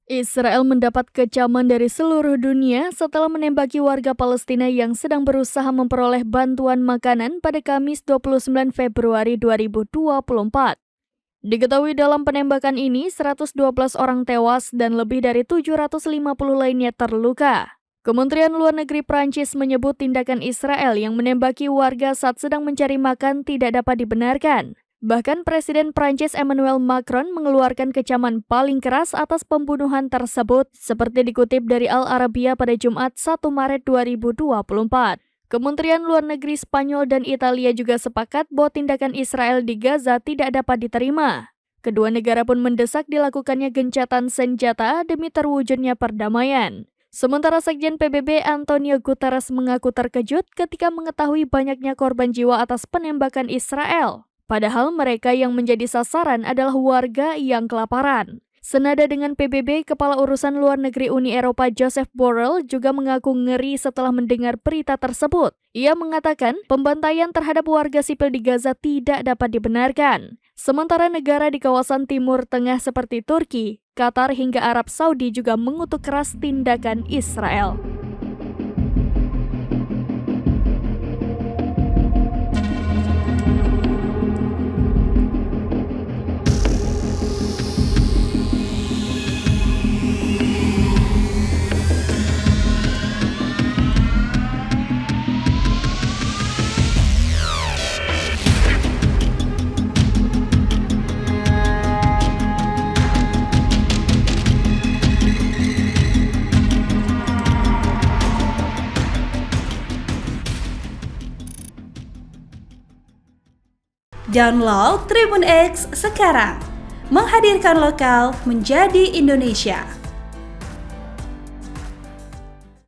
Israel mendapat kecaman dari seluruh dunia setelah menembaki warga Palestina yang sedang berusaha memperoleh bantuan makanan pada Kamis 29 Februari 2024. Diketahui dalam penembakan ini, 112 orang tewas dan lebih dari 750 lainnya terluka. Kementerian Luar Negeri Prancis menyebut tindakan Israel yang menembaki warga saat sedang mencari makan tidak dapat dibenarkan. Bahkan Presiden Prancis Emmanuel Macron mengeluarkan kecaman paling keras atas pembunuhan tersebut, seperti dikutip dari Al Arabiya pada Jumat 1 Maret 2024. Kementerian Luar Negeri Spanyol dan Italia juga sepakat bahwa tindakan Israel di Gaza tidak dapat diterima. Kedua negara pun mendesak dilakukannya gencatan senjata demi terwujudnya perdamaian. Sementara Sekjen PBB Antonio Guterres mengaku terkejut ketika mengetahui banyaknya korban jiwa atas penembakan Israel. Padahal mereka yang menjadi sasaran adalah warga yang kelaparan. Senada dengan PBB, Kepala Urusan Luar Negeri Uni Eropa Joseph Borrell juga mengaku ngeri setelah mendengar berita tersebut. Ia mengatakan pembantaian terhadap warga sipil di Gaza tidak dapat dibenarkan. Sementara negara di kawasan Timur Tengah seperti Turki, Qatar hingga Arab Saudi juga mengutuk keras tindakan Israel. Download Tribun X sekarang, menghadirkan lokal menjadi Indonesia.